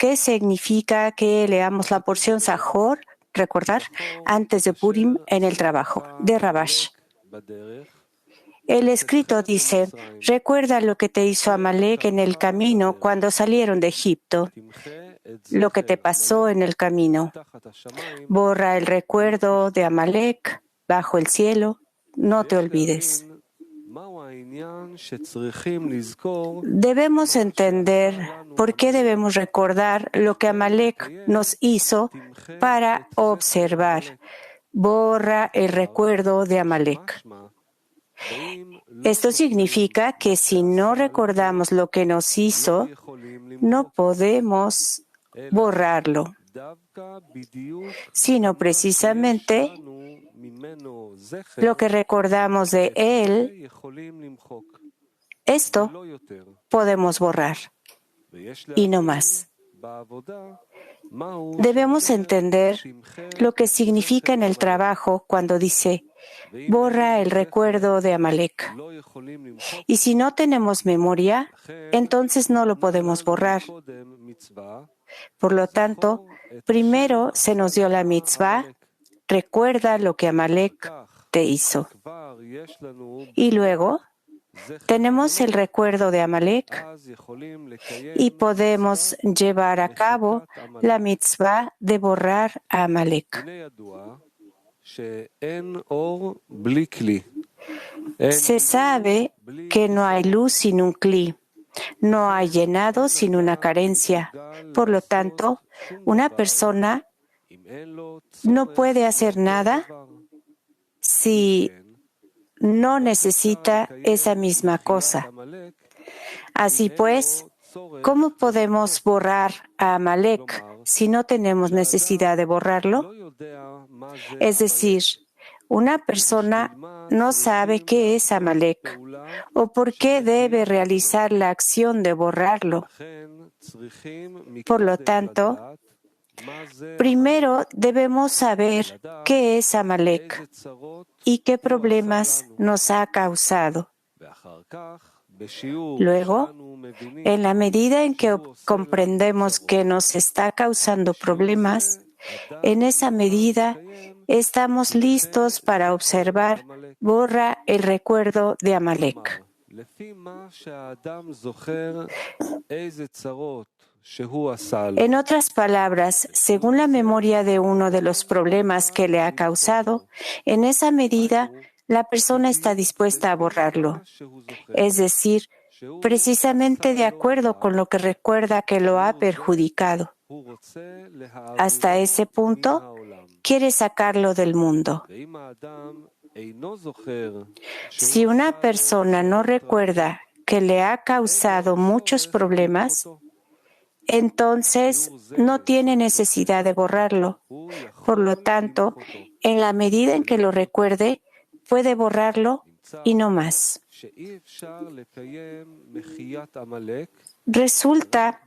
¿qué significa que leamos la porción Zahor, recordar, antes de Purim en el trabajo? De Rabash. El escrito dice, recuerda lo que te hizo Amalek en el camino cuando salieron de Egipto, lo que te pasó en el camino. Borra el recuerdo de Amalek bajo el cielo, no te olvides. Debemos entender por qué debemos recordar lo que Amalek nos hizo para observar. Borra el recuerdo de Amalek. Esto significa que si no recordamos lo que nos hizo, no podemos borrarlo, sino precisamente lo que recordamos de él, esto podemos borrar y no más. Debemos entender lo que significa en el trabajo cuando dice, borra el recuerdo de Amalek. Y si no tenemos memoria, entonces no lo podemos borrar. Por lo tanto, primero se nos dio la mitzvah, recuerda lo que Amalek te hizo. Y luego tenemos el recuerdo de Amalek y podemos llevar a cabo la mitzvah de borrar a Amalek. Se sabe que no hay luz sin un cli, no hay llenado sin una carencia. Por lo tanto, una persona no puede hacer nada si no necesita esa misma cosa. Así pues, ¿cómo podemos borrar a Amalek si no tenemos necesidad de borrarlo? Es decir, una persona no sabe qué es Amalek o por qué debe realizar la acción de borrarlo. Por lo tanto, primero debemos saber qué es Amalek y qué problemas nos ha causado. Luego, en la medida en que comprendemos que nos está causando problemas, en esa medida estamos listos para observar, borra el recuerdo de Amalek. En otras palabras, según la memoria de uno de los problemas que le ha causado, en esa medida la persona está dispuesta a borrarlo. Es decir, precisamente de acuerdo con lo que recuerda que lo ha perjudicado. Hasta ese punto, quiere sacarlo del mundo. Si una persona no recuerda que le ha causado muchos problemas, entonces no tiene necesidad de borrarlo. Por lo tanto, en la medida en que lo recuerde, puede borrarlo y no más. Resulta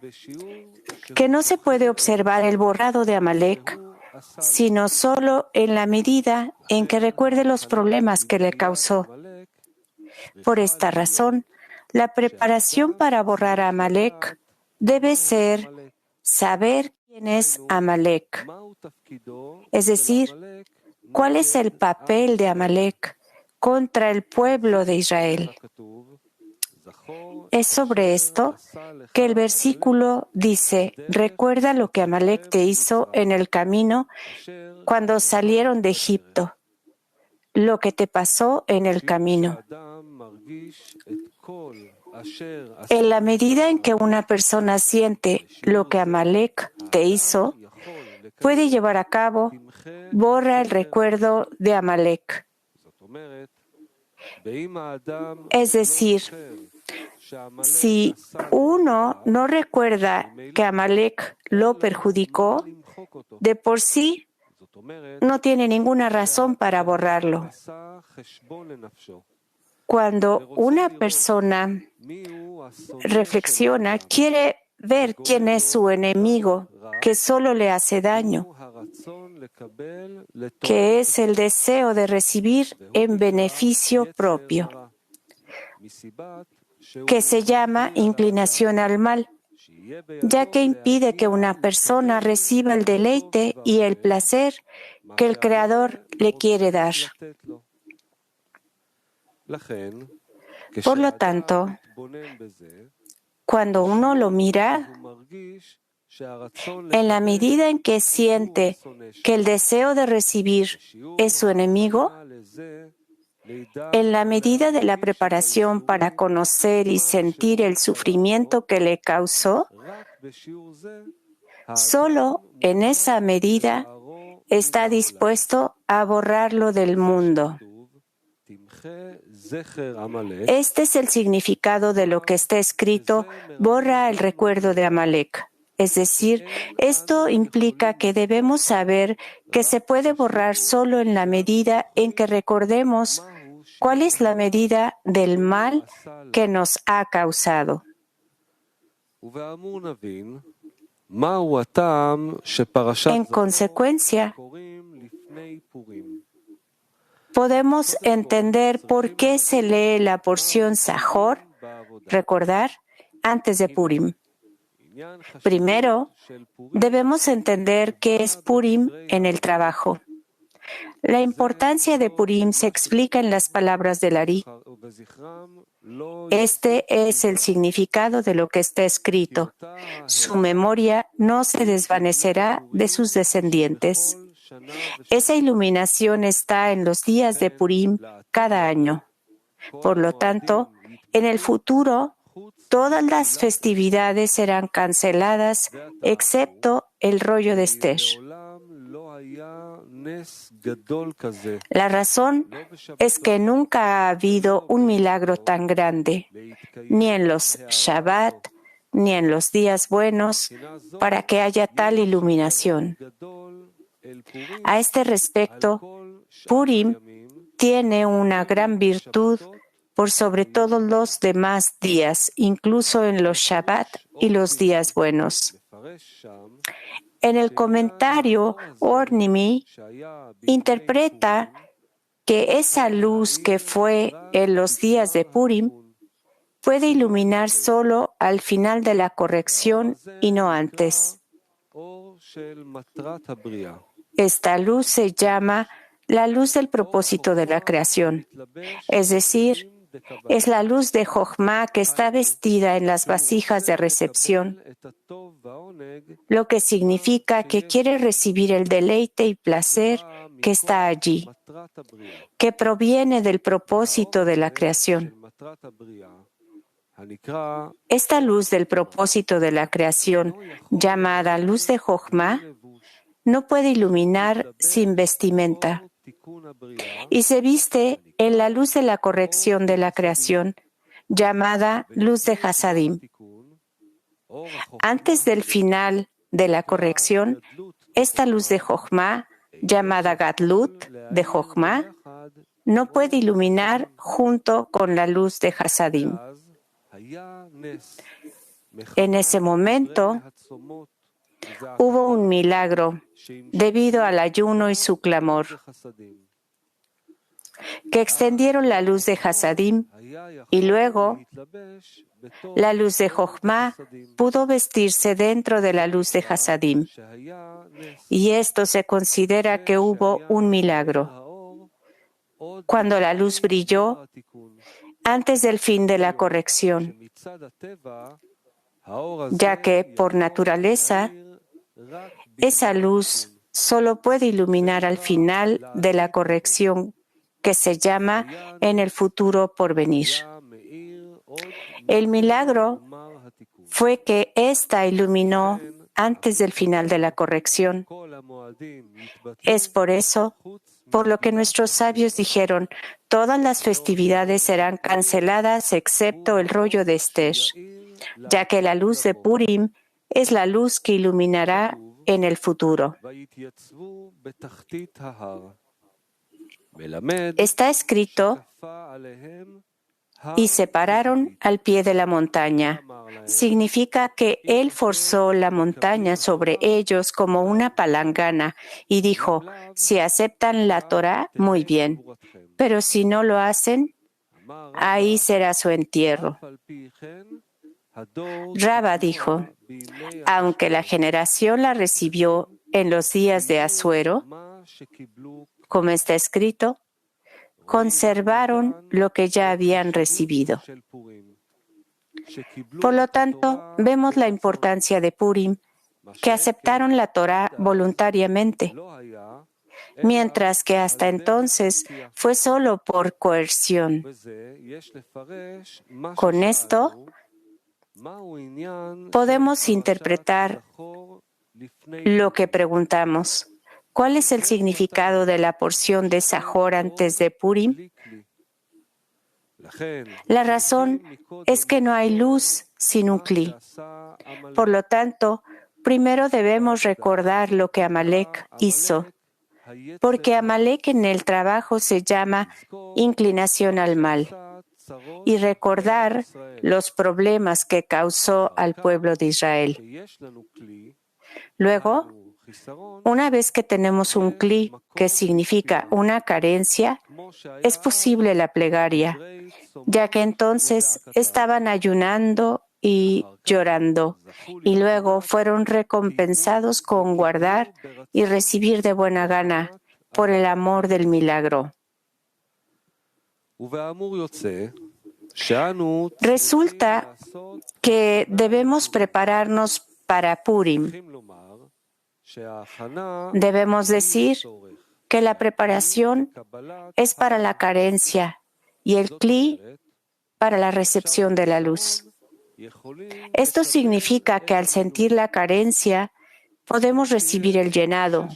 que no se puede observar el borrado de Amalek, sino solo en la medida en que recuerde los problemas que le causó. Por esta razón, la preparación para borrar a Amalek debe ser saber quién es Amalek, es decir, cuál es el papel de Amalek contra el pueblo de Israel. Es sobre esto que el versículo dice, recuerda lo que Amalek te hizo en el camino cuando salieron de Egipto, lo que te pasó en el camino. En la medida en que una persona siente lo que Amalek te hizo, puede llevar a cabo, borra el recuerdo de Amalek. Es decir, si uno no recuerda que Amalek lo perjudicó, de por sí no tiene ninguna razón para borrarlo. Cuando una persona reflexiona, quiere ver quién es su enemigo, que solo le hace daño, que es el deseo de recibir en beneficio propio, que se llama inclinación al mal. ya que impide que una persona reciba el deleite y el placer que el Creador le quiere dar. Por lo tanto, cuando uno lo mira, en la medida en que siente que el deseo de recibir es su enemigo, en la medida de la preparación para conocer y sentir el sufrimiento que le causó, solo en esa medida está dispuesto a borrarlo del mundo. Este es el significado de lo que está escrito: borra el recuerdo de Amalek. Es decir, esto implica que debemos saber que se puede borrar solo en la medida en que recordemos cuál es la medida del mal que nos ha causado. En consecuencia, podemos entender por qué se lee la porción Zahor, recordar, antes de Purim. Primero, debemos entender qué es Purim en el trabajo. La importancia de Purim se explica en las palabras del Ari. Este es el significado de lo que está escrito. Su memoria no se desvanecerá de sus descendientes. Esa iluminación está en los días de Purim cada año. Por lo tanto, en el futuro, todas las festividades serán canceladas, excepto el rollo de Esther. La razón es que nunca ha habido un milagro tan grande, ni en los Shabbat, ni en los días buenos, para que haya tal iluminación. A este respecto, Purim tiene una gran virtud por sobre todos los demás días, incluso en los Shabbat y los días buenos. En el comentario, Ornimi interpreta que esa luz que fue en los días de Purim puede iluminar solo al final de la corrección y no antes. Esta luz se llama la luz del propósito de la creación, es decir, es la luz de Jochma que está vestida en las vasijas de recepción, lo que significa que quiere recibir el deleite y placer que está allí, que proviene del propósito de la creación. Esta luz del propósito de la creación, llamada luz de Jochma, no puede iluminar sin vestimenta, y se viste en la luz de la corrección de la creación, llamada luz de Hasadim. Antes del final de la corrección, esta luz de Jochma, llamada Gadlut de Jochma, no puede iluminar junto con la luz de Hasadim. En ese momento, hubo un milagro debido al ayuno y su clamor, que extendieron la luz de Hasadim, y luego la luz de Jochma pudo vestirse dentro de la luz de Hasadim. Y esto se considera que hubo un milagro. Cuando la luz brilló antes del fin de la corrección, ya que por naturaleza esa luz solo puede iluminar al final de la corrección, que se llama en el futuro por venir. El milagro fue que ésta iluminó antes del final de la corrección. Es por eso por lo que nuestros sabios dijeron: todas las festividades serán canceladas excepto el rollo de Esther, ya que la luz de Purim es la luz que iluminará en el futuro. Está escrito: y se pararon al pie de la montaña. Significa que él forzó la montaña sobre ellos como una palangana y dijo: si aceptan la Torá, muy bien, pero si no lo hacen, ahí será su entierro. Rabba dijo, aunque la generación la recibió en los días de Asuero, como está escrito, conservaron lo que ya habían recibido. Por lo tanto, vemos la importancia de Purim, que aceptaron la Torá voluntariamente, mientras que hasta entonces fue solo por coerción. Con esto, podemos interpretar lo que preguntamos. ¿Cuál es el significado de la porción de Sahor antes de Purim? La razón es que no hay luz sin un cli. Por lo tanto, primero debemos recordar lo que Amalek hizo, porque Amalek en el trabajo se llama inclinación al mal, y recordar los problemas que causó al pueblo de Israel. Luego, una vez que tenemos un cli, que significa una carencia, es posible la plegaria, ya que entonces estaban ayunando y llorando, y luego fueron recompensados con guardar y recibir de buena gana por el amor del milagro. Resulta que debemos prepararnos para Purim. Debemos decir que la preparación es para la carencia y el cli para la recepción de la luz. Esto significa que al sentir la carencia, podemos recibir el llenado.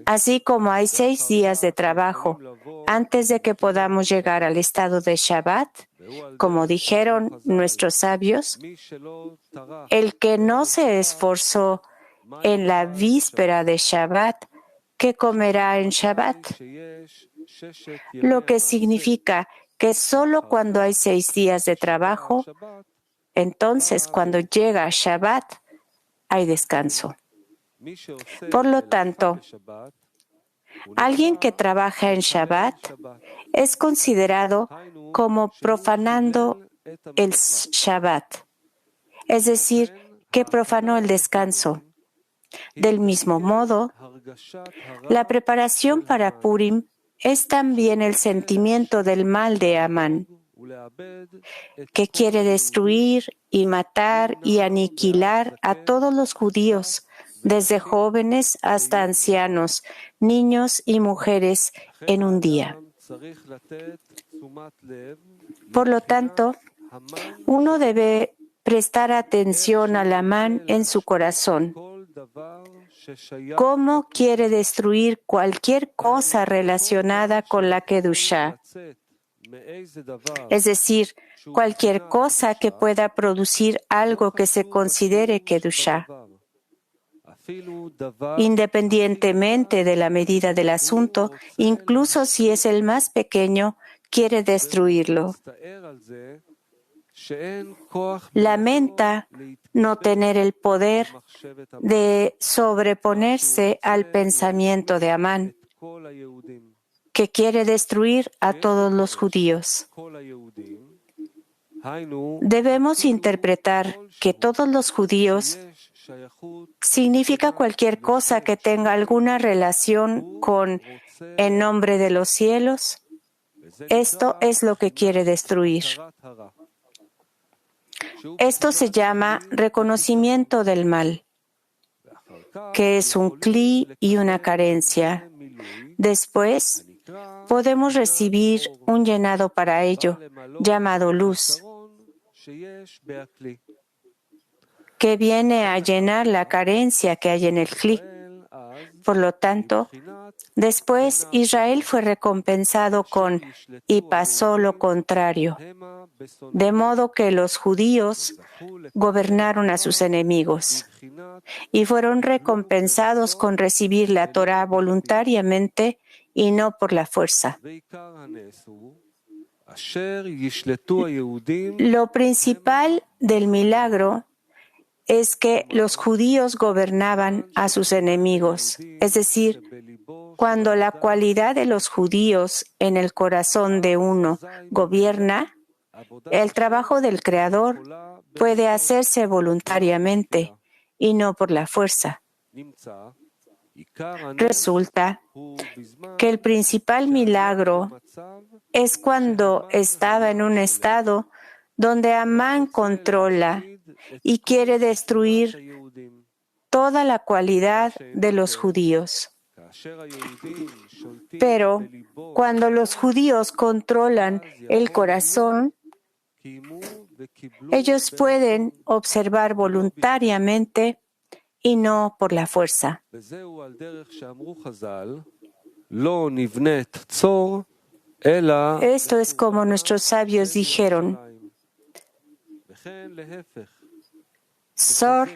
Así como hay 6 días de trabajo antes de que podamos llegar al estado de Shabbat, como dijeron nuestros sabios, el que no se esforzó en la víspera de Shabbat, ¿qué comerá en Shabbat? Lo que significa que solo cuando hay 6 días de trabajo, entonces cuando llega Shabbat, hay descanso. Por lo tanto, alguien que trabaja en Shabbat es considerado como profanando el Shabbat, es decir, que profanó el descanso. Del mismo modo, la preparación para Purim es también el sentimiento del mal de Amán, que quiere destruir y matar y aniquilar a todos los judíos, desde jóvenes hasta ancianos, niños y mujeres, en un día. Por lo tanto, uno debe prestar atención al Amán en su corazón. ¿Cómo quiere destruir cualquier cosa relacionada con la Kedushá? Es decir, cualquier cosa que pueda producir algo que se considere Kedushá. Independientemente de la medida del asunto, incluso si es el más pequeño, quiere destruirlo. Lamenta no tener el poder de sobreponerse al pensamiento de Amán, que quiere destruir a todos los judíos. Debemos interpretar que todos los judíos significa cualquier cosa que tenga alguna relación con en nombre de los cielos. Esto es lo que quiere destruir. Esto se llama reconocimiento del mal, que es un cli y una carencia. Después, podemos recibir un llenado para ello, llamado luz, que viene a llenar la carencia que hay en el cli. Por lo tanto, después Israel fue recompensado con y pasó lo contrario, de modo que los judíos gobernaron a sus enemigos y fueron recompensados con recibir la Torá voluntariamente y no por la fuerza. Lo principal del milagro es que los judíos gobernaban a sus enemigos, es decir, cuando la cualidad de los judíos en el corazón de uno gobierna, el trabajo del Creador puede hacerse voluntariamente y no por la fuerza. Resulta que el principal milagro es cuando estaba en un estado donde Amán controla y quiere destruir toda la cualidad de los judíos. Pero cuando los judíos controlan el corazón, ellos pueden observar voluntariamente y no por la fuerza. Esto es como nuestros sabios dijeron. Sor,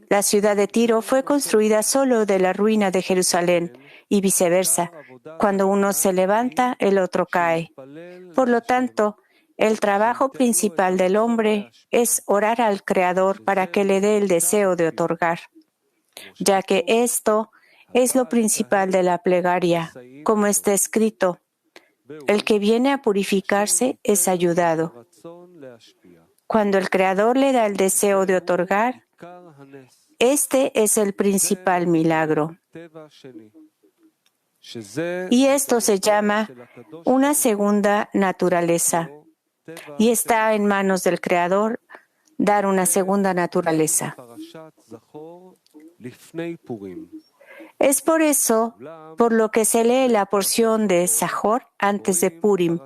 la ciudad de Tiro, fue construida solo de la ruina de Jerusalén y viceversa. Cuando uno se levanta, el otro cae. Por lo tanto, el trabajo principal del hombre es orar al Creador para que le dé el deseo de otorgar, ya que esto es lo principal de la plegaria, como está escrito. El que viene a purificarse es ayudado. Cuando el Creador le da el deseo de otorgar, este es el principal milagro. Y esto se llama una segunda naturaleza. Y está en manos del Creador dar una segunda naturaleza. Es por eso por lo que se lee la porción de Zahor antes de Purim.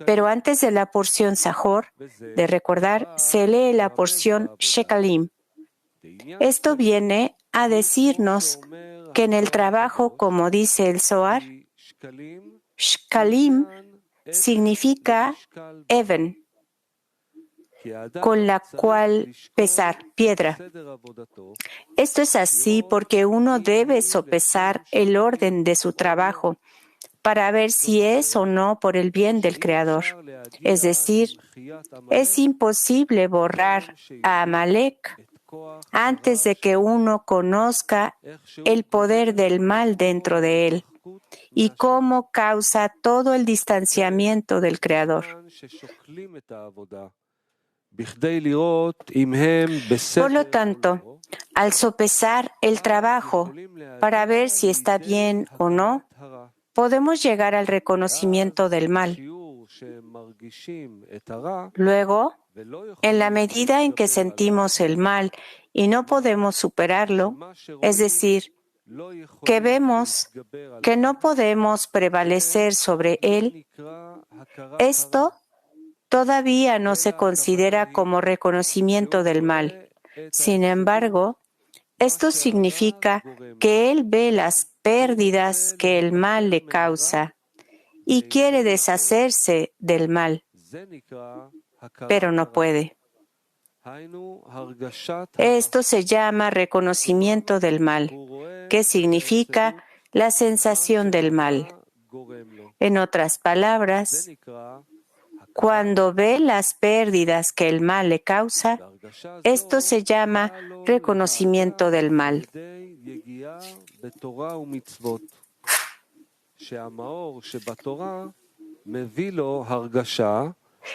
Pero antes de la porción Zahor, de recordar, se lee la porción Shekalim. Esto viene a decirnos que en el trabajo, como dice el Zohar, Shkalim significa Even, con la cual pesar, piedra. Esto es así porque uno debe sopesar el orden de su trabajo para ver si es o no por el bien del Creador. Es decir, es imposible borrar a Amalek antes de que uno conozca el poder del mal dentro de él y cómo causa todo el distanciamiento del Creador. Por lo tanto, al sopesar el trabajo para ver si está bien o no, podemos llegar al reconocimiento del mal. Luego, en la medida en que sentimos el mal y no podemos superarlo, es decir, que vemos que no podemos prevalecer sobre él, esto todavía no se considera como reconocimiento del mal. Sin embargo, esto significa que él ve las pérdidas que el mal le causa y quiere deshacerse del mal, pero no puede. Esto se llama reconocimiento del mal, que significa la sensación del mal. En otras palabras, cuando ve las pérdidas que el mal le causa, esto se llama reconocimiento del mal.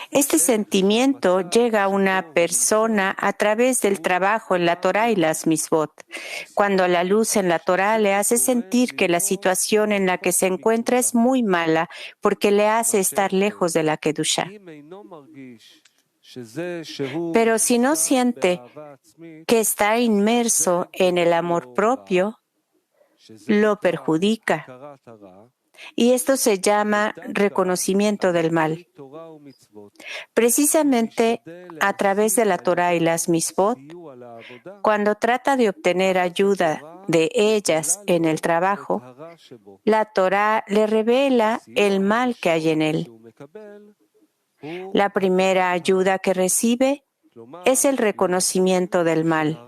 Este sentimiento llega a una persona a través del trabajo en la Torá y las misbot. Cuando la luz en la Torá le hace sentir que la situación en la que se encuentra es muy mala porque le hace estar lejos de la Kedushá. Pero si no siente que está inmerso en el amor propio, lo perjudica. Y esto se llama reconocimiento del mal. Precisamente a través de la Torá y las misbot, cuando trata de obtener ayuda de ellas en el trabajo, la Torá le revela el mal que hay en él. La primera ayuda que recibe es el reconocimiento del mal.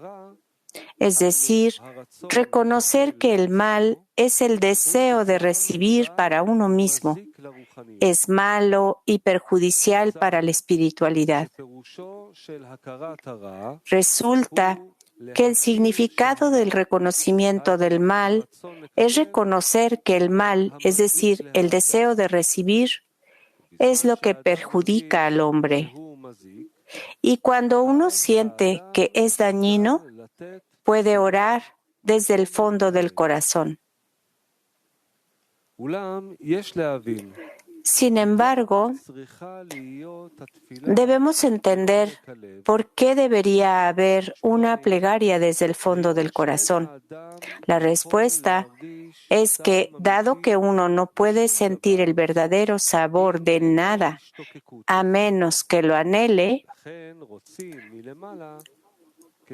Es decir, reconocer que el mal es el deseo de recibir para uno mismo. Es malo y perjudicial para la espiritualidad. Resulta que el significado del reconocimiento del mal es reconocer que el mal, es decir, el deseo de recibir, es lo que perjudica al hombre. Y cuando uno siente que es dañino, puede orar desde el fondo del corazón. Sin embargo, debemos entender por qué debería haber una plegaria desde el fondo del corazón. La respuesta es que, dado que uno no puede sentir el verdadero sabor de nada a menos que lo anhele,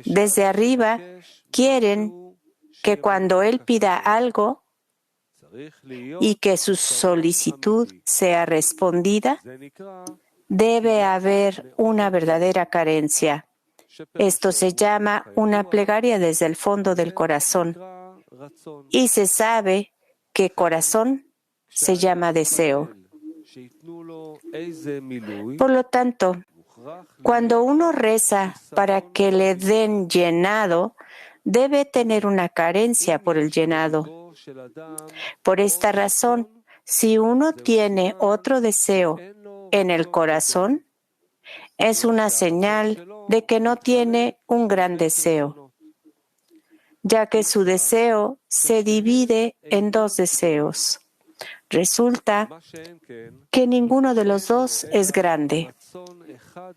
desde arriba quieren que cuando él pida algo y que su solicitud sea respondida, debe haber una verdadera carencia. Esto se llama una plegaria desde el fondo del corazón. Y se sabe que corazón se llama deseo. Por lo tanto, cuando uno reza para que le den llenado, debe tener una carencia por el llenado. Por esta razón, si uno tiene otro deseo en el corazón, es una señal de que no tiene un gran deseo, ya que su deseo se divide en dos deseos. Resulta que ninguno de los dos es grande.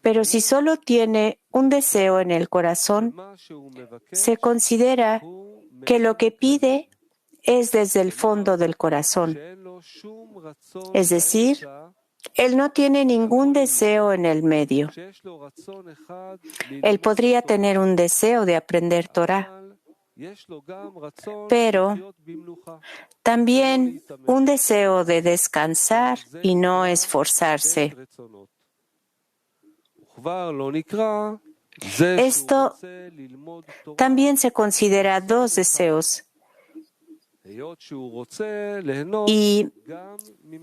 Pero si solo tiene un deseo en el corazón, se considera que lo que pide es desde el fondo del corazón. Es decir, él no tiene ningún deseo en el medio. Él podría tener un deseo de aprender Torah, pero también un deseo de descansar y no esforzarse. Esto también se considera dos deseos y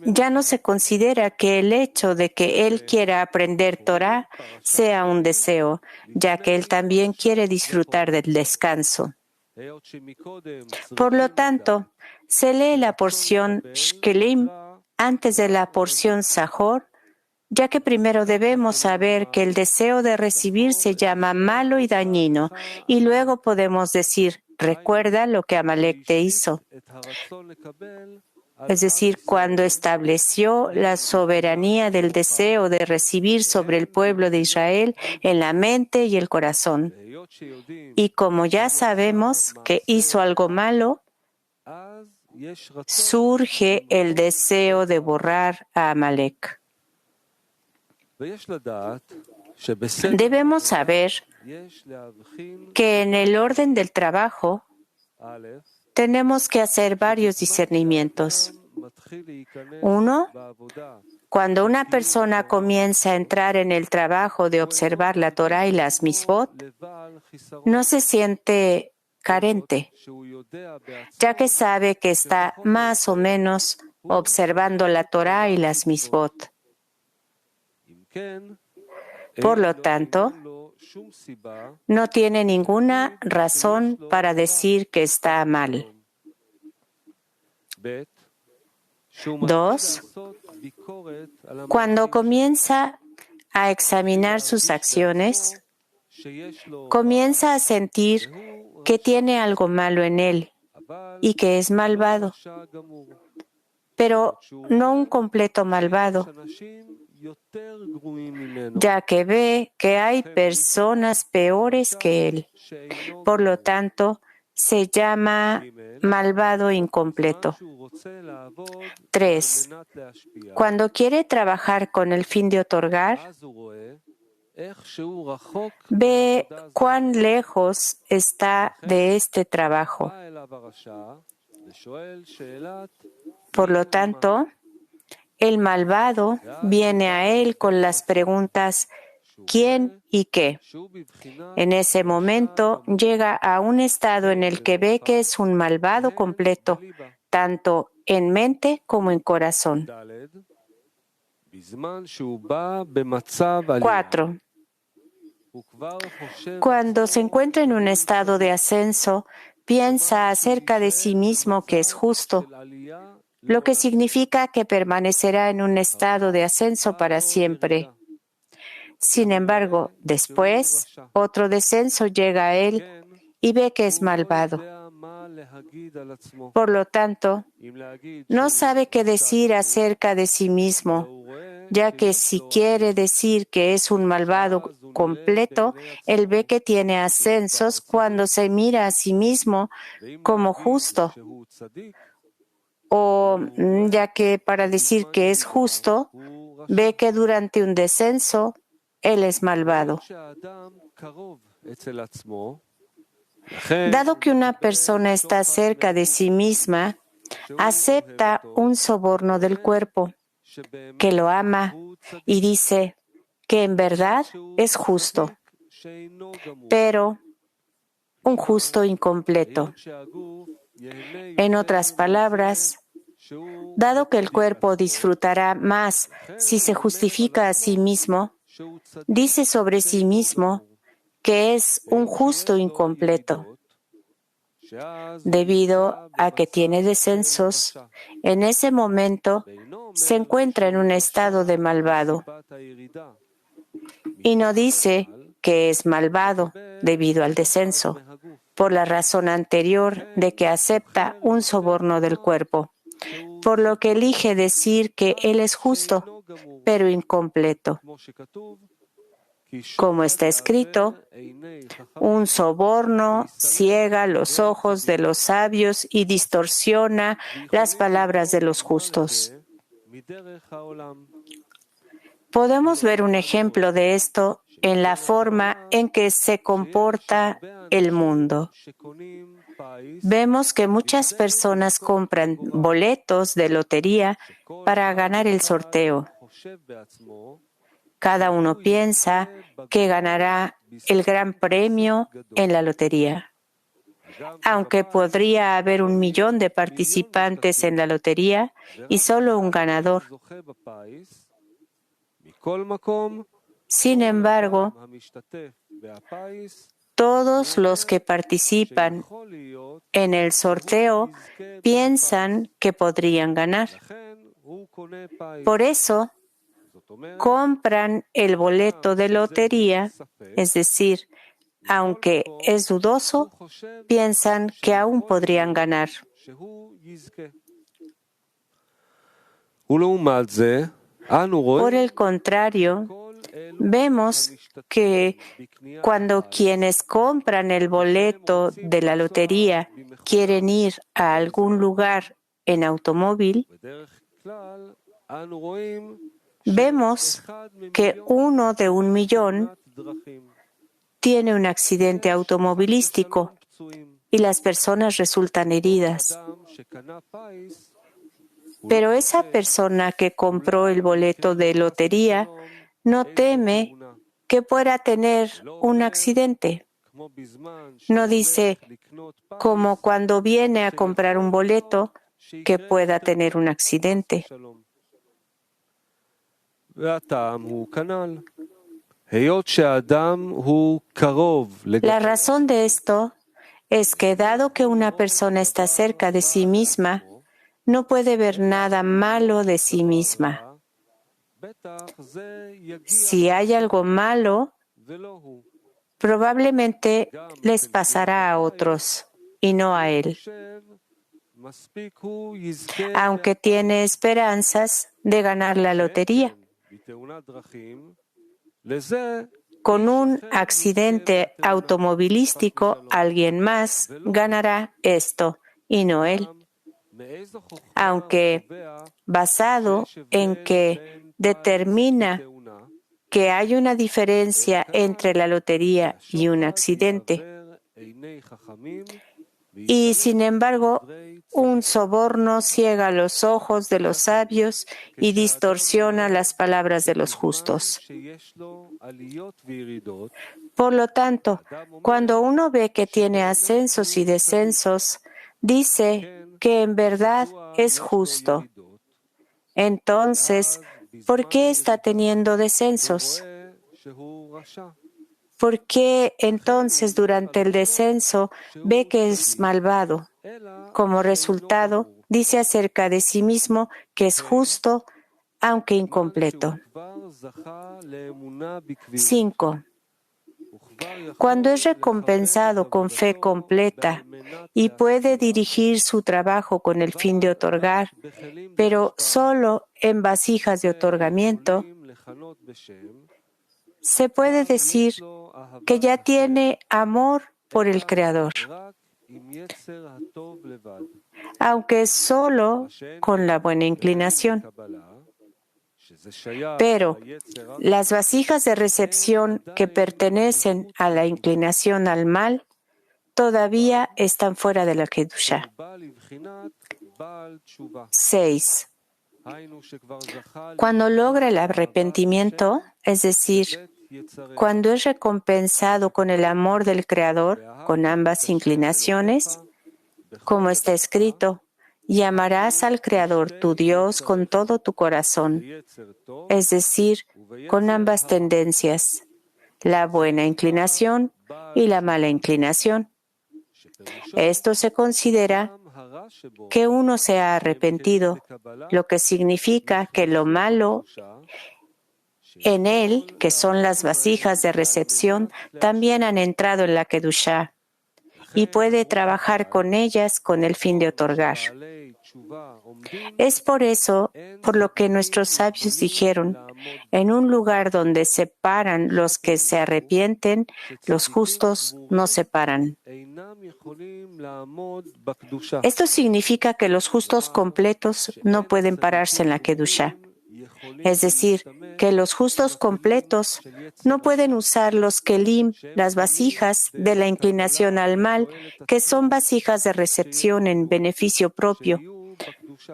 ya no se considera que el hecho de que él quiera aprender Torah sea un deseo, ya que él también quiere disfrutar del descanso. Por lo tanto, se lee la porción Shkelim antes de la porción Sahor, ya que primero debemos saber que el deseo de recibir se llama malo y dañino, y luego podemos decir, recuerda lo que Amalek te hizo. Es decir, cuando estableció la soberanía del deseo de recibir sobre el pueblo de Israel en la mente y el corazón. Y como ya sabemos que hizo algo malo, surge el deseo de borrar a Amalek. Debemos saber que en el orden del trabajo tenemos que hacer varios discernimientos. Uno, cuando una persona comienza a entrar en el trabajo de observar la Torah y las Misvot, no se siente carente, ya que sabe que está más o menos observando la Torah y las Misvot. Por lo tanto, no tiene ninguna razón para decir que está mal. 2. Cuando comienza a examinar sus acciones, comienza a sentir que tiene algo malo en él y que es malvado, pero no un completo malvado, ya que ve que hay personas peores que él. Por lo tanto, se llama malvado incompleto. 3. Cuando quiere trabajar con el fin de otorgar, ve cuán lejos está de este trabajo. Por lo tanto, el malvado viene a él con las preguntas ¿quién y qué? En ese momento llega a un estado en el que ve que es un malvado completo, tanto en mente como en corazón. 4. Cuando se encuentra en un estado de ascenso, piensa acerca de sí mismo que es justo, lo que significa que permanecerá en un estado de ascenso para siempre. Sin embargo, después, otro descenso llega a él y ve que es malvado. Por lo tanto, no sabe qué decir acerca de sí mismo, ya que si quiere decir que es un malvado completo, él ve que tiene ascensos cuando se mira a sí mismo como justo, o ya que para decir que es justo, ve que durante un descenso, él es malvado. Dado que una persona está cerca de sí misma, acepta un soborno del cuerpo, que lo ama y dice que en verdad es justo, pero un justo incompleto. En otras palabras, dado que el cuerpo disfrutará más si se justifica a sí mismo, dice sobre sí mismo que es un justo incompleto. Debido a que tiene descensos, en ese momento se encuentra en un estado de malvado y no dice que es malvado debido al descenso, por la razón anterior de que acepta un soborno del cuerpo, por lo que elige decir que él es justo, pero incompleto. Como está escrito, un soborno ciega los ojos de los sabios y distorsiona las palabras de los justos. Podemos ver un ejemplo de esto en la forma en que se comporta el mundo. Vemos que muchas personas compran boletos de lotería para ganar el sorteo. Cada uno piensa que ganará el gran premio en la lotería. Aunque podría haber 1.000.000 de participantes en la lotería y solo un ganador. Sin embargo, todos los que participan en el sorteo piensan que podrían ganar. Por eso, compran el boleto de lotería, es decir, aunque es dudoso, piensan que aún podrían ganar. Por el contrario, vemos que cuando quienes compran el boleto de la lotería quieren ir a algún lugar en automóvil, vemos que 1 de 1.000.000 tiene un accidente automovilístico y las personas resultan heridas. Pero esa persona que compró el boleto de lotería no teme que pueda tener un accidente. No dice, como cuando viene a comprar un boleto, que pueda tener un accidente. La razón de esto es que dado que una persona está cerca de sí misma, no puede ver nada malo de sí misma. Si hay algo malo, probablemente les pasará a otros y no a él, aunque tiene esperanzas de ganar la lotería. Con un accidente automovilístico, alguien más ganará esto y no él. Aunque basado en que determina que hay una diferencia entre la lotería y un accidente. Y sin embargo, un soborno ciega los ojos de los sabios y distorsiona las palabras de los justos. Por lo tanto, cuando uno ve que tiene ascensos y descensos, dice que en verdad es justo. Entonces, ¿por qué está teniendo descensos? ¿Por qué entonces durante el descenso ve que es malvado? Como resultado, dice acerca de sí mismo que es justo, aunque incompleto. 5. Cuando es recompensado con fe completa y puede dirigir su trabajo con el fin de otorgar, pero solo en vasijas de otorgamiento, se puede decir que ya tiene amor por el Creador, aunque solo con la buena inclinación. Pero las vasijas de recepción que pertenecen a la inclinación al mal todavía están fuera de la Kedushá. 6. Cuando logra el arrepentimiento, es decir, cuando es recompensado con el amor del Creador, con ambas inclinaciones, como está escrito, y amarás al Creador tu Dios con todo tu corazón, es decir, con ambas tendencias, la buena inclinación y la mala inclinación. Esto se considera que uno se ha arrepentido, lo que significa que lo malo en él, que son las vasijas de recepción, también han entrado en la Kedushá y puede trabajar con ellas con el fin de otorgar. Es por eso por lo que nuestros sabios dijeron, en un lugar donde se paran los que se arrepienten, los justos no se paran. Esto significa que los justos completos no pueden pararse en la Kedushá. Es decir, que los justos completos no pueden usar los kelim, las vasijas de la inclinación al mal, que son vasijas de recepción en beneficio propio,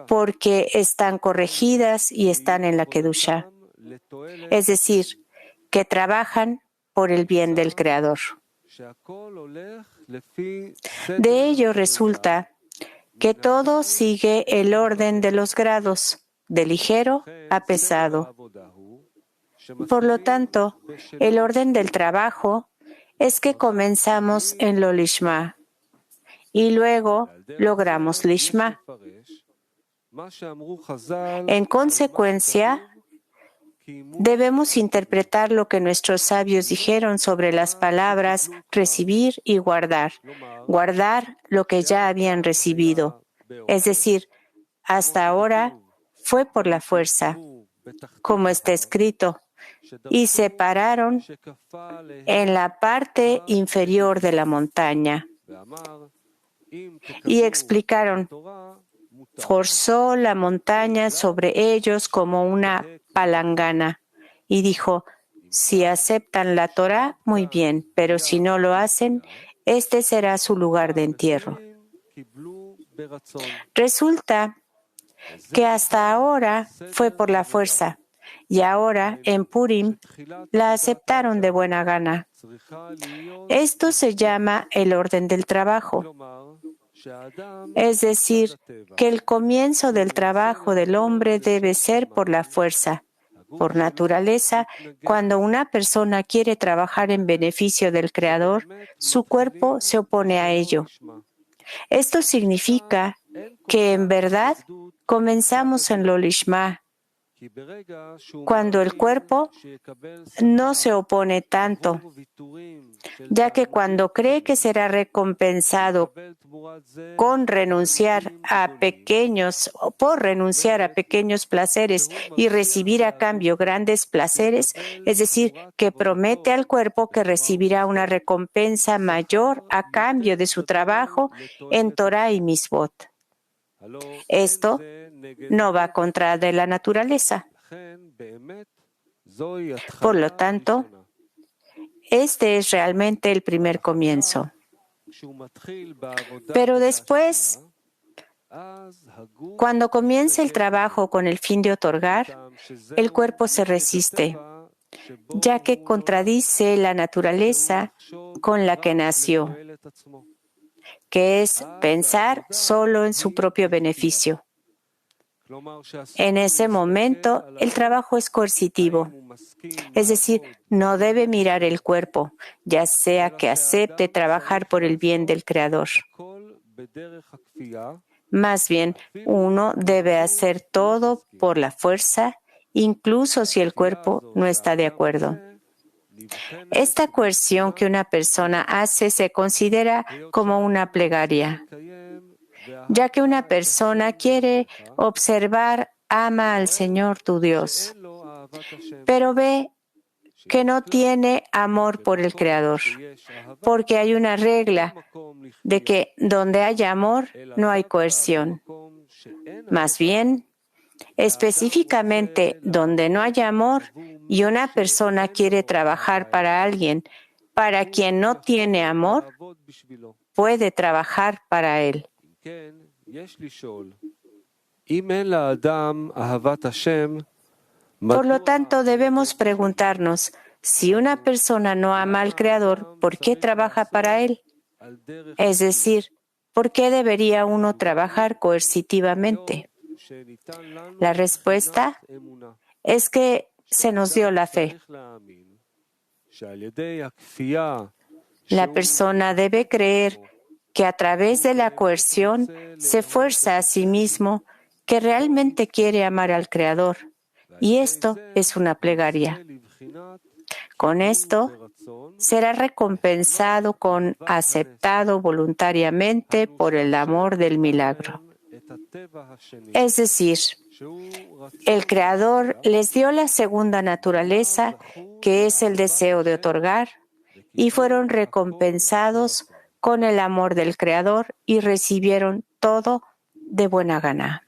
porque están corregidas y están en la Kedushá. Es decir, que trabajan por el bien del Creador. De ello resulta que todo sigue el orden de los grados, de ligero a pesado. Por lo tanto, el orden del trabajo es que comenzamos en lo lishma y luego logramos lishma. En consecuencia, debemos interpretar lo que nuestros sabios dijeron sobre las palabras recibir y guardar. Guardar lo que ya habían recibido. Es decir, hasta ahora fue por la fuerza, como está escrito, y se pararon en la parte inferior de la montaña. Y explicaron, forzó la montaña sobre ellos como una palangana y dijo, si aceptan la Torá, muy bien, pero si no lo hacen, este será su lugar de entierro. Resulta que hasta ahora fue por la fuerza y ahora en Purim la aceptaron de buena gana. Esto se llama el orden del trabajo. Es decir, que el comienzo del trabajo del hombre debe ser por la fuerza. Por naturaleza, cuando una persona quiere trabajar en beneficio del Creador, su cuerpo se opone a ello. Esto significa que en verdad comenzamos en lo lishma, cuando el cuerpo no se opone tanto, ya que cuando cree que será recompensado por renunciar a pequeños placeres y recibir a cambio grandes placeres, es decir, que promete al cuerpo que recibirá una recompensa mayor a cambio de su trabajo en Torah y Misbot. Esto no va contra de la naturaleza. Por lo tanto, este es realmente el primer comienzo. Pero después, cuando comienza el trabajo con el fin de otorgar, el cuerpo se resiste, ya que contradice la naturaleza con la que nació, que es pensar solo en su propio beneficio. En ese momento, el trabajo es coercitivo, es decir, no debe mirar el cuerpo, ya sea que acepte trabajar por el bien del Creador. Más bien, uno debe hacer todo por la fuerza, incluso si el cuerpo no está de acuerdo. Esta coerción que una persona hace se considera como una plegaria, ya que una persona quiere observar, ama al Señor tu Dios, pero ve que no tiene amor por el Creador, porque hay una regla de que donde hay amor no hay coerción. Más bien, específicamente donde no hay amor y una persona quiere trabajar para alguien para quien no tiene amor, puede trabajar para él. Por lo tanto, debemos preguntarnos, si una persona no ama al Creador, ¿por qué trabaja para él? Es decir, ¿por qué debería uno trabajar coercitivamente? La respuesta es que se nos dio la fe. La persona debe creer que a través de la coerción se fuerza a sí mismo que realmente quiere amar al Creador, y esto es una plegaria. Con esto, será recompensado con aceptado voluntariamente por el amor del milagro. Es decir, el Creador les dio la segunda naturaleza, que es el deseo de otorgar, y fueron recompensados con el amor del Creador y recibieron todo de buena gana.